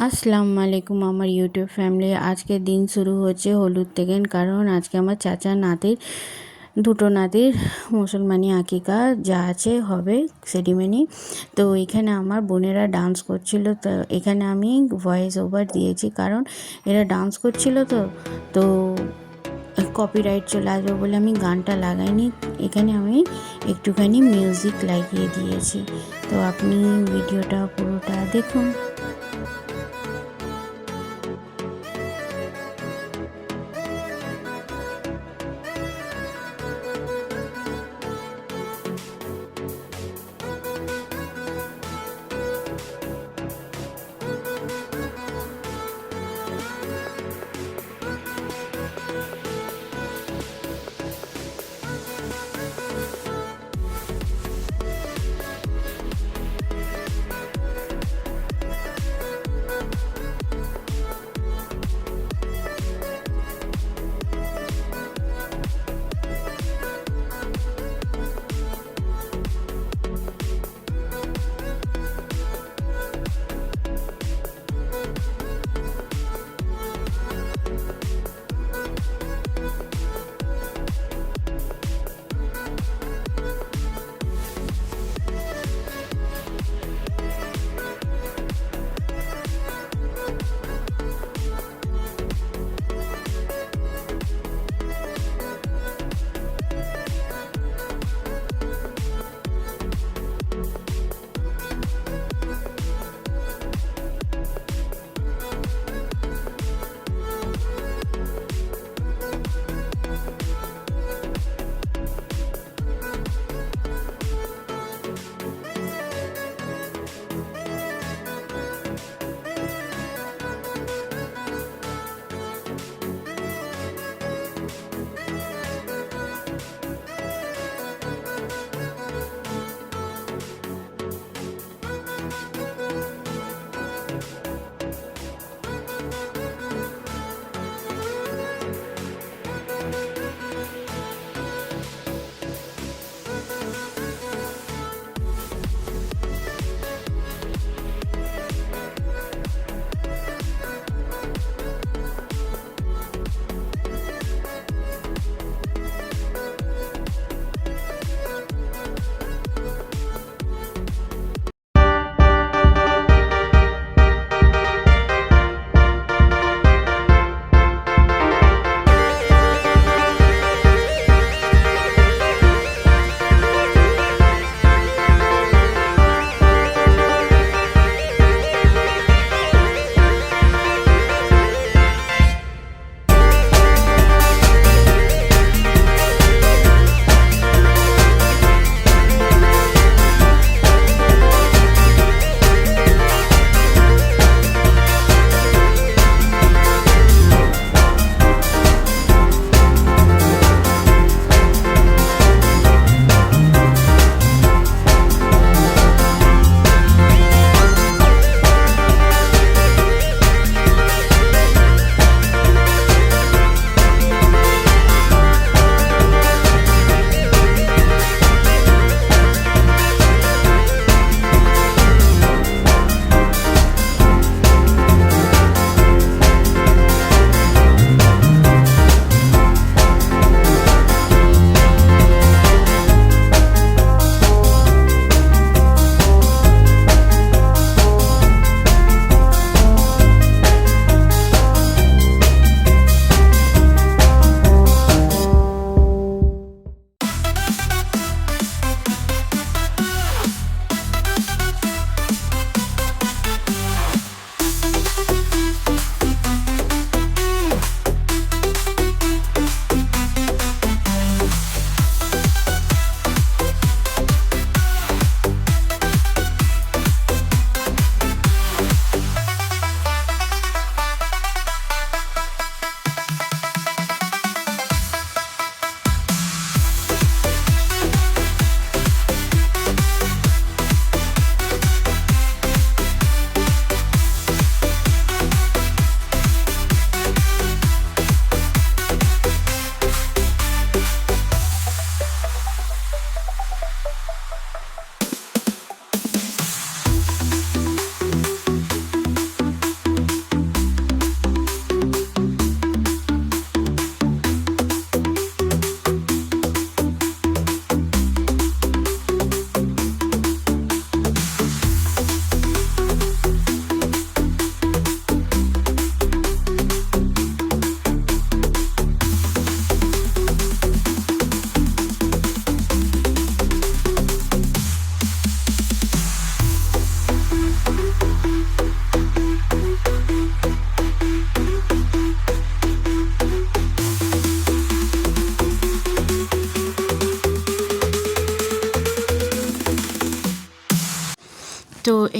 আসসালামু আলাইকুম আমার ইউটিউব ফ্যামিলি। আজকের দিন শুরু হচ্ছে হলুদ থেকে, কারণ আজকে আমার চাচা নাতির দুটো নাতির মুসলমানি আকিকা যা আছে হবে সেরিমনি। তো এখানে আমার বোনেরা ডান্স করছিল, তো এখানে আমি ভয়েস ওভার দিয়েছি কারণ এরা ডান্স করছিল। তো কপিরাইট চলে আসবে বলে আমি গানটা লাগাইনি, এখানে আমি একটুখানি মিউজিক লাগিয়ে দিয়েছি। তো আপনি ভিডিওটা পুরোটা দেখুন।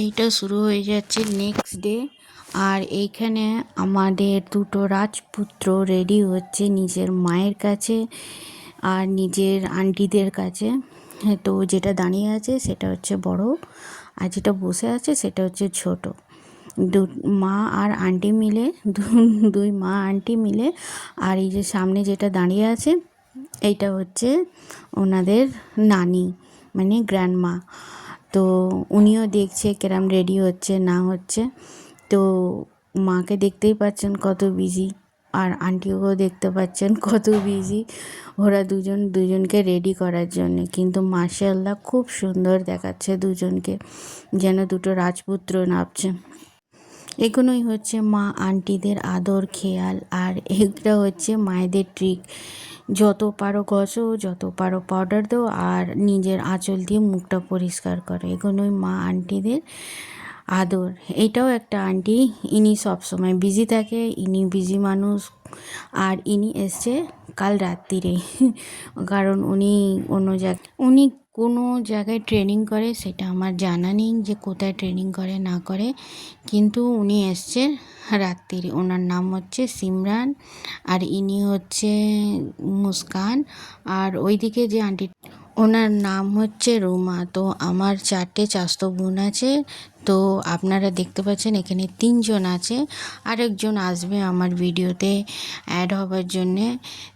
এইটা শুরু হয়ে যাচ্ছে নেক্সট ডে। আর এইখানে আমাদের দুটো রাজপুত্র রেডি হচ্ছে নিজের মায়ের কাছে আর নিজের আন্টিদের কাছে। হ্যাঁ, তো যেটা দাঁড়িয়ে আছে সেটা হচ্ছে বড়, আর যেটা বসে আছে সেটা হচ্ছে ছোট। দু মা আর আন্টি মিলে দুই মা আন্টি মিলে। আর এই যে সামনে যেটা দাঁড়িয়ে আছে এইটা হচ্ছে ওনাদের নানি, মানে গ্র্যান্ডমা। তো উনিও দেখছে কেরম রেডি হচ্ছে না হচ্ছে। তো মাকে দেখতেই পাচ্ছেন কত বিজি, আর আন্টিকেও দেখতে পাচ্ছেন কত বিজি। ওরা দুজনকে রেডি করার জন্য, কিন্তু মাশাআল্লাহ খুব সুন্দর দেখাচ্ছে দুজনকে, যেন দুটো রাজপুত্র নাচছে। এগুলোই হচ্ছে মা আন্টিদের আদর খেয়াল, আর এগুলো হচ্ছে মায়েদের ট্রিক। যত পারো ঘষো, যত পারো পাউডার দাও, আর নিজের আঁচল দিয়ে মুখটা পরিষ্কার করো। এগুলোই মা আন্টিদের আদর। এইটাও একটা আন্টি, ইনি সবসময় বিজি থাকে, ইনি বিজি মানুষ। আর ইনি এসছে কাল রাত্রিরে কারণ উনি কোনো জায়গায় ট্রেনিং করে, সেটা আমার জানা নেই যে কোথায় ট্রেনিং করে না করে, কিন্তু উনি এসছে রাত্রিরে। ওনার নাম হচ্ছে সিমরান, আর ইনি হচ্ছে মুস্কান, আর ওইদিকে যে আন্টি ওনার নাম হচ্ছে রুমা। তো আমার 4টে চাচাতো বোন আছে। তো আপনারা দেখতে পাচ্ছেন এখানে 3জন আছে, আরেকজন আসবে আমার ভিডিওতে অ্যাড হবার জন্যে।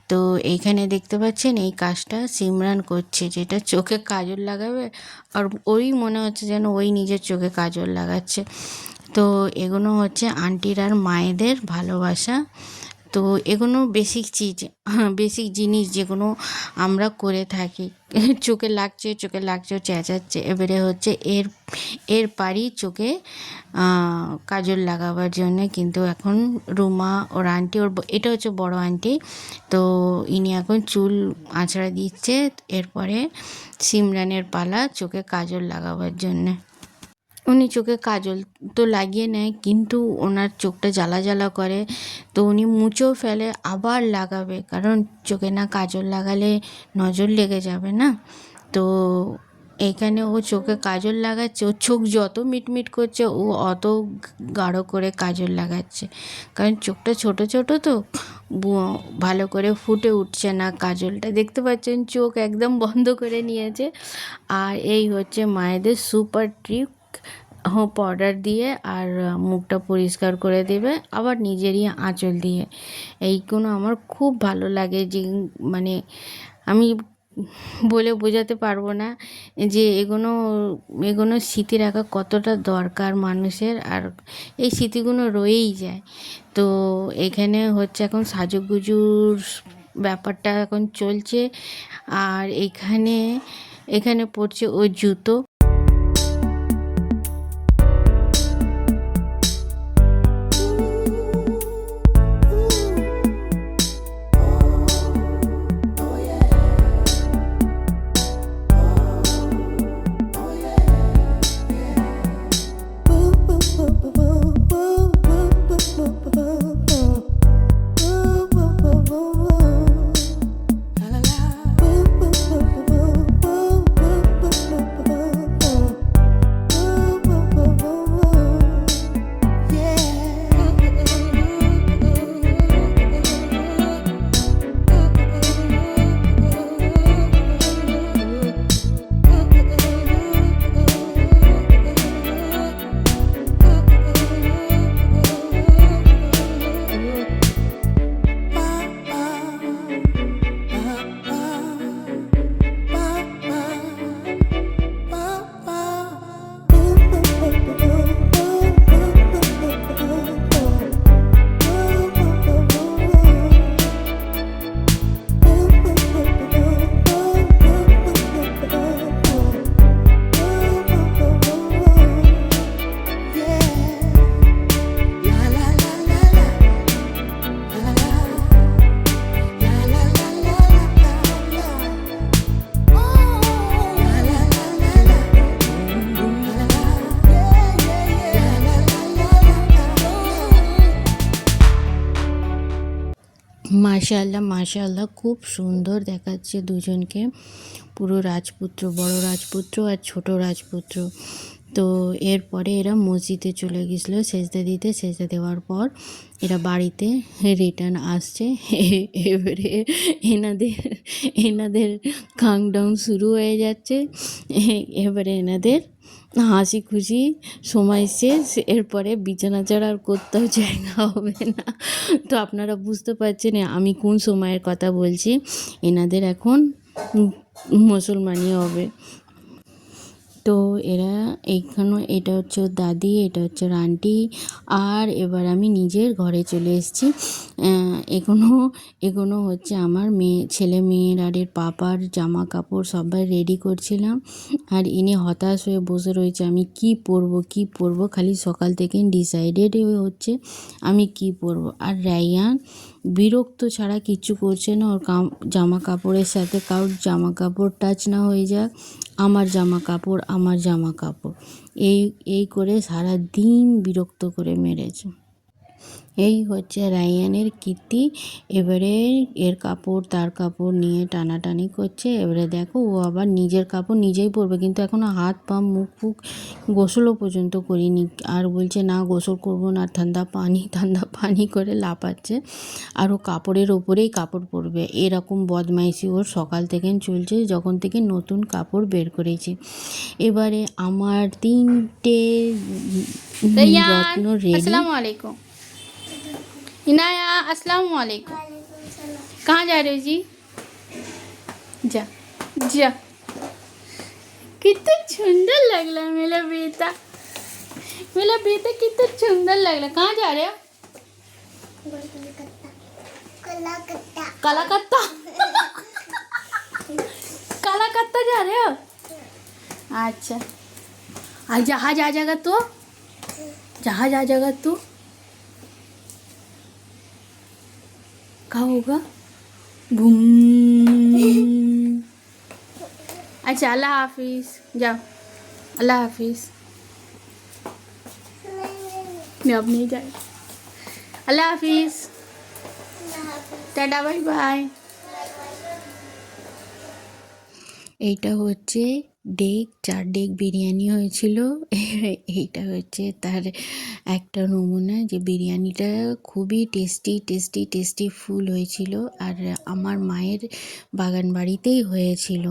তো এইখানে দেখতে পাচ্ছেন এই কাজটা সিমরান করছে, যেটা চোখে কাজল লাগাবে, আর ওই মনে হচ্ছে যেন ওই নিজের চোখে কাজল লাগাচ্ছে। তো এগুলো হচ্ছে আন্টির আর মায়েদের ভালোবাসা। তো এগুলো বেসিক জিনিস যেগুলো আমরা করে থাকি। চোখে লাগছে চেঁচাচ্ছে, এবারে হচ্ছে এর পারি চোখে কাজল লাগাবার জন্যে। কিন্তু এখন রুমা ওর আন্টি, এটা হচ্ছে বড় আন্টি, তো ইনি এখন চুল আঁচড়া দিচ্ছে। এরপরে সিমরানের পালা চোখে কাজল লাগাবার জন্যে। উনি চোখে কাজল তো লাগিয়ে নেয়, কিন্তু ওনার চোখটা জ্বালা জ্বালা করে, তো উনি মুছেও ফেলে, আবার লাগাবে, কারণ চোখে না কাজল লাগালে নজর লেগে যাবে না। তো এখানে ও চোখে কাজল লাগাচ্ছে, ওর চোখ যত মিটমিট করছে ও অত গাঢ় করে কাজল লাগাচ্ছে, কারণ চোখটা ছোট ছোট তো ভালো করে ফুটে উঠছে না কাজলটা। দেখতে পাচ্ছেন চোখ একদম বন্ধ করে নিয়েছে। আর এই হচ্ছে মায়েদের সুপার ট্রিক, পাউডার দিয়ে আর মুখটা পরিষ্কার করে দেবে, আবার নিজেরই আঁচল দিয়ে। এইগুলো আমার খুব ভালো লাগে, যে মানে আমি বলে বোঝাতে পারবো না যে এগুলো স্মৃতি রাখা কতটা দরকার মানুষের, আর এই স্মৃতিগুলো রয়েই যায়। তো এখানে হচ্ছে এখন সাজুগুজুর ব্যাপারটা এখন চলছে। আর এখানে পড়ছে ও জুতো। মাশাআল্লাহ মাশাআল্লাহ, খুব সুন্দর দেখাচ্ছে দুজনকে, পুরো রাজপুত্র, বড় রাজপুত্র আর ছোট রাজপুত্র। তো এরপরে এরা মসজিদে চলে গেছিলো সেজদা দিতে, সেজদা দেওয়ার পর এরা বাড়িতে রিটার্ন আসছে। এবারে এনাদের কাউন্টডাউন শুরু হয়ে যাচ্ছে। এবারে এনাদের হাসি খুশি সময় শেষ, এরপরে বিছানা ছাড়া আর কোথাও জায়গা হবে না। তো আপনারা বুঝতে পারছেন আমি কোন সময়ের কথা বলছি। এনাদের এখন মুসলমানি হবে। তো এরা এইখানে, এটা হচ্ছে ওর দাদি, এটা হচ্ছে ওর আন্টি, আর এবার আমি নিজের ঘরে চলে এসেছি। এগুলো হচ্ছে আমার ছেলে মেয়ের আর এর পাপার জামা কাপড় সবাই রেডি করছিলাম। আর ইনি হতাশ হয়ে বসে রয়েছে, আমি কি পরবো, খালি সকাল থেকে ডিসাইডেড হচ্ছে আমি কি পরবো। আর রায়ান বিরক্ত ছাড়া কিচ্ছু করছে না, ওর জামা কাপড়ের সাথে কারোর জামা কাপড় টাচ না হয়ে যাক, আমার জামা কাপড় এই করে সারা দিন বিরক্ত করে মেরেছে। এই হচ্ছে রায়ানের কীর্তি। এবারে এর কাপড় তার কাপড় নিয়ে টানাটানি করছে। এবারে দেখো ও আবার নিজের কাপড় নিজেই পরবে, কিন্তু এখনও হাত পা মুখ ফুক গোসলও পর্যন্ত করিনি। আর বলছে না গোসল করবো না, ঠান্ডা পানি করে লাফাচ্ছে। আর ও কাপড়ের ওপরেই কাপড় পরবে, এরকম বদমাইশি ওর সকাল থেকে চলছে, যখন থেকে নতুন কাপড় বের করেছি। এবারে আমার 3টে রত্ন রেডি। अस्सलाम वालेकुम इनाया, अस्सलाम वालेकुम। कहाँ जा रहे हो जी? जा जा। कितना सुंदर लग रहा है मेरा बेटा कितना सुंदर लग रहा है। कहाँ जा रहे हो? कलकत्ता कलकत्ता जा रहे हो? अच्छा, आज जहाज आ जाएगा तो जहाज आ जाएगा तो क्या होगा? बूम। अच्छा, अल्लाह हाफिज, जाओ, अल्लाह हाफिज। मैं अब नहीं जाए। अल्लाह हाफिज, टाटा, बाय बाय। এইটা হচ্ছে 4 ডেক বিরিয়ানি হয়েছিল। এইটা হচ্ছে তার একটা নমুনা, যে বিরিয়ানিটা খুবই টেস্টি ফুল হয়েছিল। আর আমার মায়ের বাগান বাড়িতেই হয়েছিল।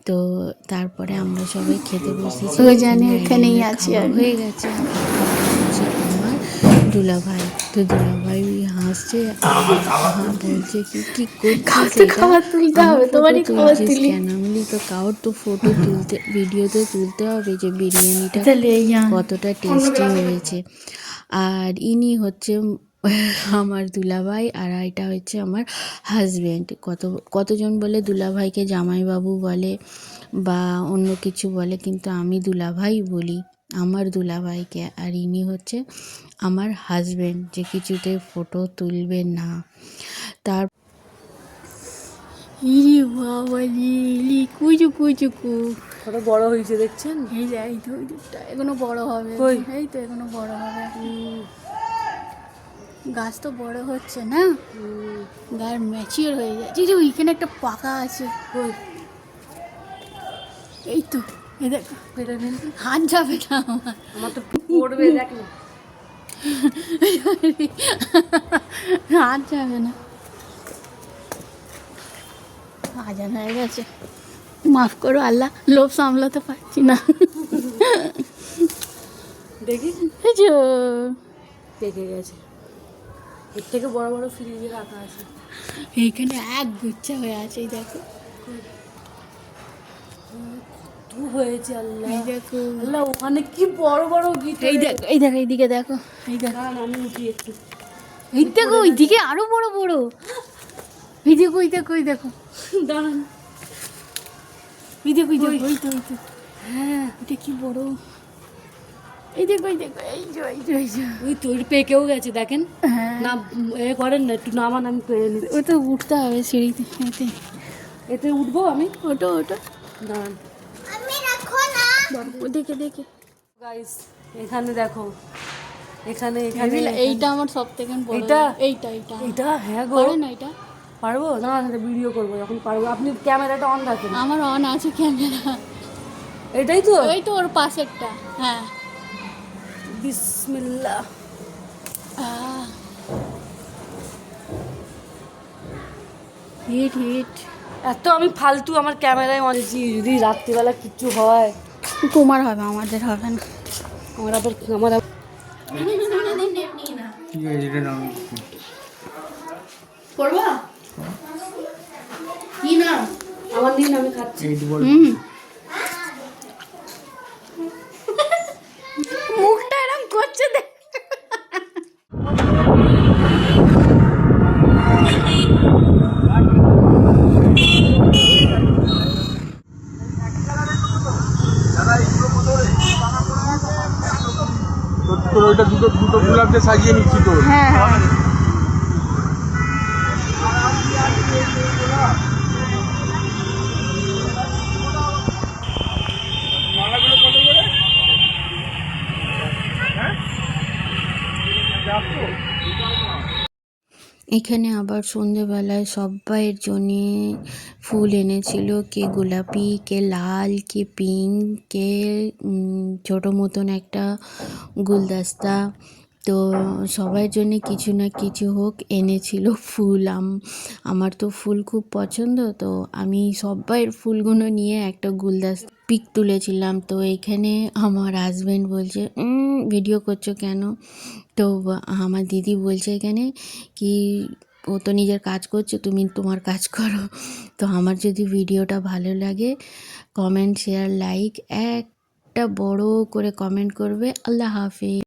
তো তারপরে আমরা সবাই খেতে বসেছি, এখানেই আছে হয়ে গেছে। আমার দুলাভাই, তো দুলাভাই হাসছে, বলছে কি করছিস কেন? আমি তো কারোর তো ফটো তুলতে, ভিডিও তো তুলতে হবে যে বিরিয়ানিটা কতটা টেস্টি হয়েছে। আর ইনি হচ্ছে আমার দুলাভাই, আর এটা হচ্ছে আমার হাজব্যান্ড। কতজন বলে দুলাভাইকে জামাইবাবু বলে বা অন্য কিছু বলে, কিন্তু আমি দুলাভাই বলি আমার দুলাভাইকে। আর ইনি হচ্ছে আমার হাজব্যান্ড, যে কিছুতে ফটো তুলবে না। তার কত বড় হয়েছে দেখছেন? এই যে এই তো ওই দিকটা এখনো বড় হবে, এই তো এখনো বড় হবে। গাছ তো বড় হচ্ছে না, গাছ ম্যাচিওর হয়ে যাচ্ছে। যে ওইখানে একটা পাকা আছে, এই তো এই দেখো, হাত যাবে না আমার তো পড়বে, দেখ না হাত যাবে না। আজান হয়ে গেছে, মাফ করো আল্লাহ, লোভ সামলাতে পারছি না। দেখি পেকে গেছে, এর থেকে বড় বড় ফ্রিজে রাখা আছে। এইখানে এক গুচ্ছা হয়ে আছে, এই দেখো কত হয়েছে আল্লাহ, এই দেখো আল্লাহ ওখানে কি বড় বড় গিট। এই দেখো এই দেখো এইদিকে দেখো, এই দেখো আমি উঠি একটু, এই দেখো ওইদিকে আরো বড় বড়, এই দেখো এই দেখো এই দেখো, দাঁড়ান, এই দেখো এই দেখো, ওই তো হ্যাঁ এটা কি বড়, এই দেখো এই দেখো, এই যে এই যে এই যে ওই তো পেকেও গেছে দেখেন। হ্যাঁ না এ করেন না, একটু নামান, আমি পেরে নিই। ওই তো উঠতে হবে সিঁড়িতে, এতে এতে উঠবো আমি, ওটো দাঁড়ান। দেখে দেখে গাইস এখানে দেখো, এখানে এইটা আমার সব থেকে বড়, এইটা এইটা এটা হ্যাঁ গো, পারে না এটা পারবো না, ভিডিও করবো যখন পারবো। আপনি ক্যামেরাটা অন রাখেন। আমার অন আছে ক্যামেরা, এটাই তো ওই তো ওর পাশেরটা, হ্যাঁ। বিসমিল্লাহ। Hit hit. এত আমি ফালতু আমার ক্যামেরায় অনেছি, যদি রাত্রিবেলা কিছু হয় তোমার হবে, আমাদের হবে না। আমার আবার আমার আবার- করবা কি না? আমার দিন আমি খাচ্ছি। মুখটা এরকম করছে দেখ। তোর ওইটা দুটো দুটো গোলাপ দিয়ে সাজিয়ে নিচ্ছি তোর। হ্যাঁ হ্যাঁ। এখানে আবার সন্ধেবেলায় সবাইয়ের জন্যে ফুল এনেছিল, কে গোলাপি, কে লাল, কে পিঙ্ক, কে ছোটো মতন একটা গুলদস্তা। তো সবার জন্যে কিছু না কিছু হোক এনেছিল ফুল। আমার তো ফুল খুব পছন্দ, তো আমি সবাইয়ের ফুলগুলো নিয়ে একটা গুলদস্তা পিক তুলেছিলাম। তো এখানে আমার হাজব্যান্ড বলছে ভিডিও করছো কেন? তো আমার দিদি বলছে এখানে কি ও তো নিজের কাজ করছে, তুমি তোমার কাজ করো। তো আমার যদি ভিডিওটা ভালো লাগে কমেন্ট শেয়ার লাইক একটা বড় করে কমেন্ট করবে। আল্লাহ হাফেজ।